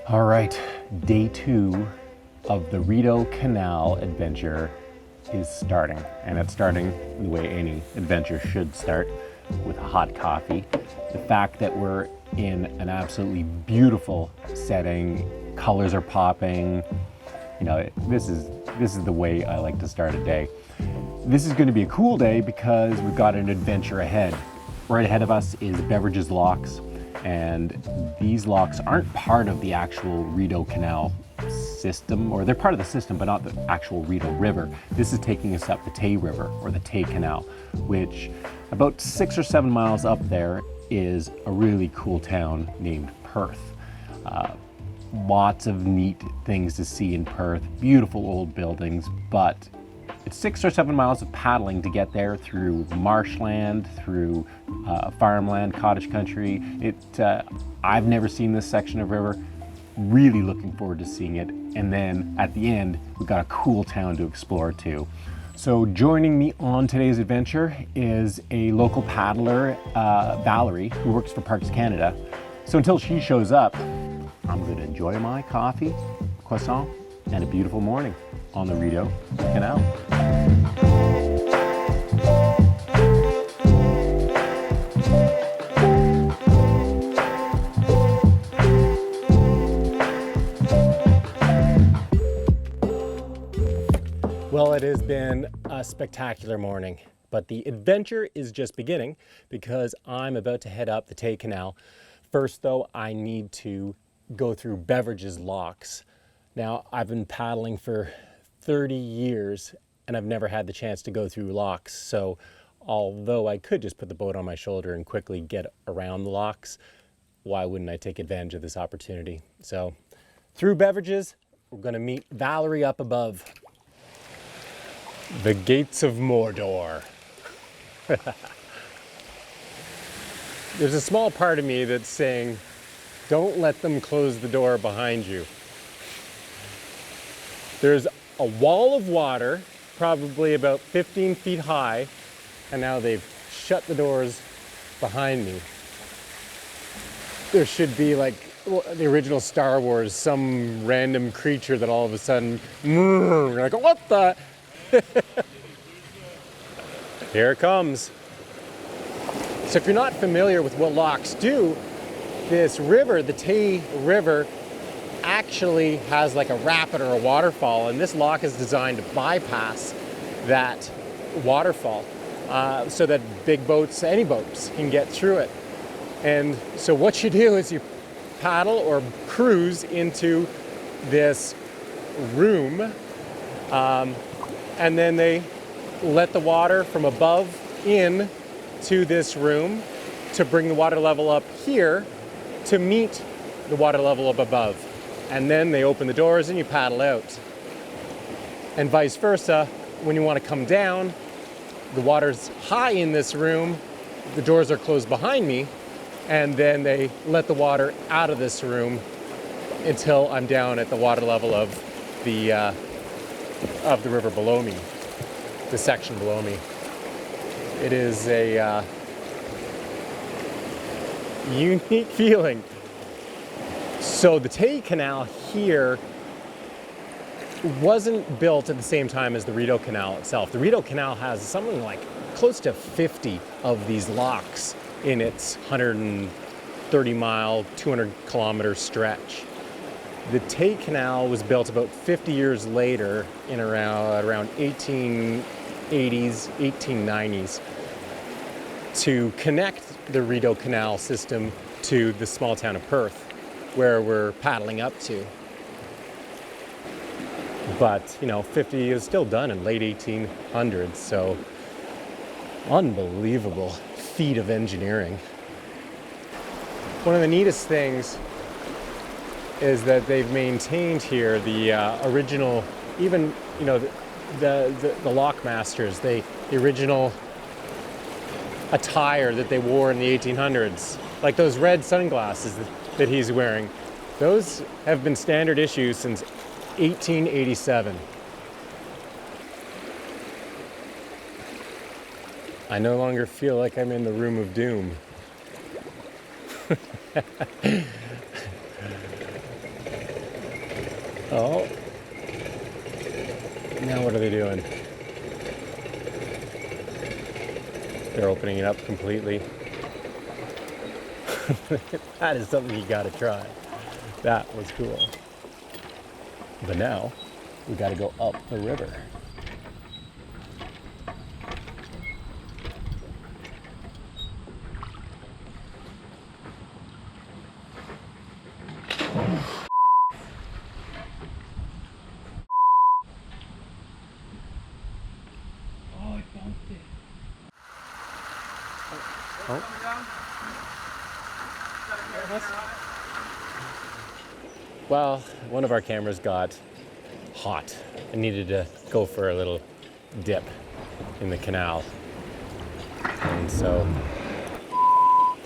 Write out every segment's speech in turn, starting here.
All right, day 2 of the Rideau Canal adventure is starting, and it's starting the way any adventure should start, with a hot coffee. The fact that we're in an absolutely beautiful setting, colors are popping, this is the way I like to start a day. This is going to be a cool day because we've got an adventure ahead. Right ahead of us is Beveridge's Locks, and these locks aren't part of the actual Rideau Canal system, or they're part of the system, but not the actual Rideau River. This is taking us up the Tay River, or the Tay Canal, which about 6 or 7 miles up there is a really cool town named Perth. Lots of neat things to see in Perth, beautiful old buildings, but it's 6 or 7 miles of paddling to get there through marshland, through farmland, cottage country. I've never seen this section of river. Really looking forward to seeing it. And then at the end, we've got a cool town to explore too. So joining me on today's adventure is a local paddler, Valerie, who works for Parks Canada. So until she shows up, I'm going to enjoy my coffee, croissant, and a beautiful morning on the Rideau Canal. Well, it has been a spectacular morning, but the adventure is just beginning because I'm about to head up the Tay Canal. First, though, I need to go through Beveridge's Locks. Now, I've been paddling for 30 years and I've never had the chance to go through locks. So although I could just put the boat on my shoulder and quickly get around the locks, why wouldn't I take advantage of this opportunity? So through Beveridge's, we're going to meet Valerie up above. The Gates of Mordor. There's a small part of me that's saying, don't let them close the door behind you. There's a wall of water, probably about 15 feet high, and now they've shut the doors behind me. There should be, like the original Star Wars, some random creature that all of a sudden, you're like, what the? Here it comes. So if you're not familiar with what locks do, this river, the Tay River, actually has like a rapid or a waterfall, and this lock is designed to bypass that waterfall so that big boats, any boats, can get through it. And so what you do is you paddle or cruise into this room, and then they let the water from above in to this room to bring the water level up here to meet the water level up above. And then they open the doors and you paddle out. And vice versa, when you want to come down, the water's high in this room, the doors are closed behind me, and then they let the water out of this room until I'm down at the water level of the river below me, the section below me. It is a unique feeling. So the Tay Canal here wasn't built at the same time as the Rideau Canal itself. The Rideau Canal has something like close to 50 of these locks in its 130 mile, 200 kilometer stretch. The Tay Canal was built about 50 years later in around 1880s, 1890s to connect the Rideau Canal system to the small town of Perth, where we're paddling up to. But 50 is still done in late 1800s, so unbelievable feat of engineering. One of the neatest things is that they've maintained here the original, even the lock masters, the original attire that they wore in the 1800s, like those red sunglasses that he's wearing. Those have been standard issue since 1887. I no longer feel like I'm in the Room of Doom. Oh. Now what are they doing? They're opening it up completely. That is something you gotta try. That was cool. But now, we gotta go up the river. Well, one of our cameras got hot and needed to go for a little dip in the canal. And so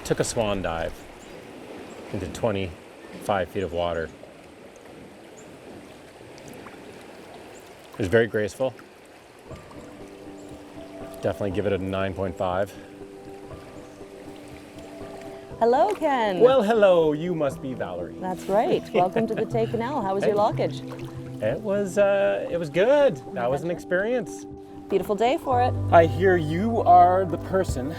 took a swan dive into 25 feet of water. It was very graceful. Definitely give it a 9.5. Hello, Ken. Well, hello, you must be Valerie. That's right. Welcome to the Tay Canal. How was your lockage? It was good. That was an experience. Beautiful day for it. I hear you are the person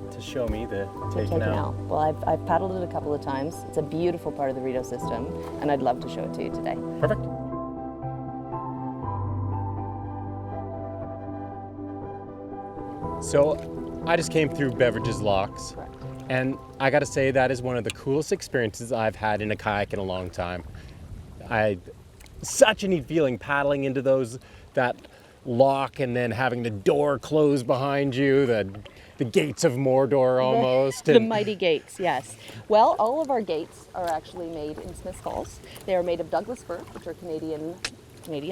to show me the Tay Canal. Well, I've paddled it a couple of times. It's a beautiful part of the Rideau system, and I'd love to show it to you today. Perfect. So, I just came through Beverages Locks. Correct. And I gotta say, that is one of the coolest experiences I've had in a kayak in a long time. Such a neat feeling paddling into that lock and then having the door close behind you, the gates of Mordor almost. The mighty gates, yes. Well, all of our gates are actually made in Smiths Falls. They are made of Douglas fir, which are Canadian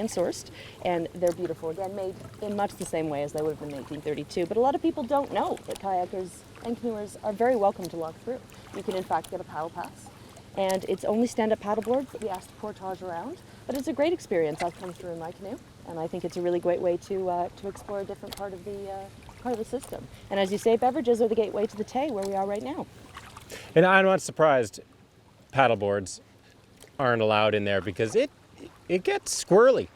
sourced, and they're beautiful. Again, made in much the same way as they would have been in 1832. But a lot of people don't know that kayakers and canoers are very welcome to lock through. You can in fact get a paddle pass, and it's only stand-up paddle boards that we ask to portage around. But it's a great experience. I've come through in my canoe, and I think it's a really great way to explore a different part of the system. And as you say, Beverages are the gateway to the Tay, where we are right now. And I'm not surprised paddle boards aren't allowed in there because it gets squirrely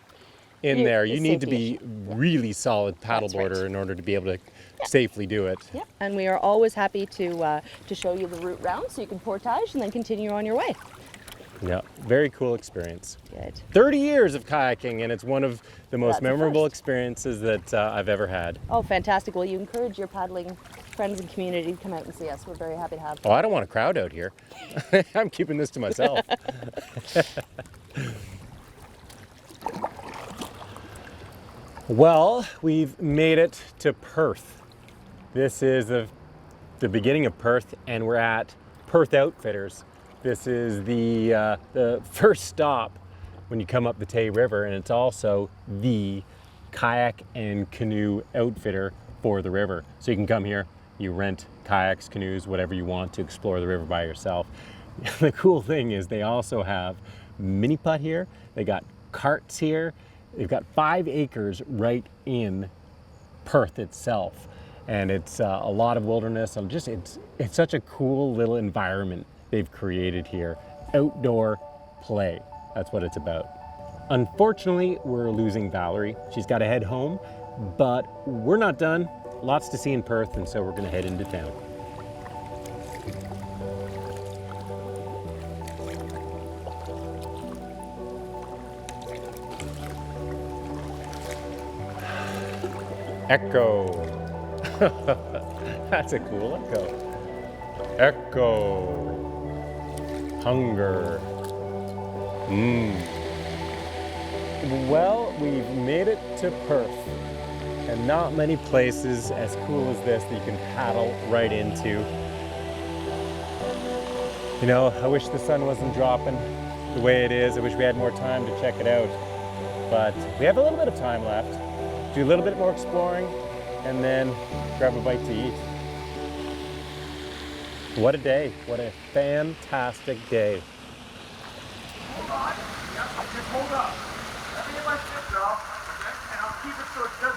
in there. You need to be really solid paddleboarder in order to be able to safely do it. Yeah, and we are always happy to show you the route round so you can portage and then continue on your way. Yeah, very cool experience. Good. 30 years of kayaking, and it's one of the most memorable experiences that I've ever had. Oh, fantastic. Well, you encourage your paddling friends and community to come out and see us. We're very happy to have them. Oh, I don't want a crowd out here. I'm keeping this to myself. Well, we've made it to Perth. This is the beginning of Perth, and we're at Perth Outfitters. This is the first stop when you come up the Tay River, and it's also the kayak and canoe outfitter for the river. So you can come here, you rent kayaks, canoes, whatever you want to explore the river by yourself. The cool thing is they also have mini putt here, they got carts here, they've got 5 acres right in Perth itself. And it's a lot of wilderness, and just it's such a cool little environment they've created here. Outdoor play, that's what it's about. Unfortunately, we're losing Valerie. She's got to head home, but we're not done. Lots to see in Perth, and so we're gonna head into town. Echo. That's a cool echo. Echo. Hunger. Well, we've made it to Perth, and not many places as cool as this that you can paddle right into. You know, I wish the sun wasn't dropping the way it is. I wish we had more time to check it out, but we have a little bit of time left. Do a little bit more exploring, and then grab a bite to eat. What a day. What a fantastic day. Hold on. Yep, just hold up. Let me get my stick off, okay? And I'll keep it so it doesn't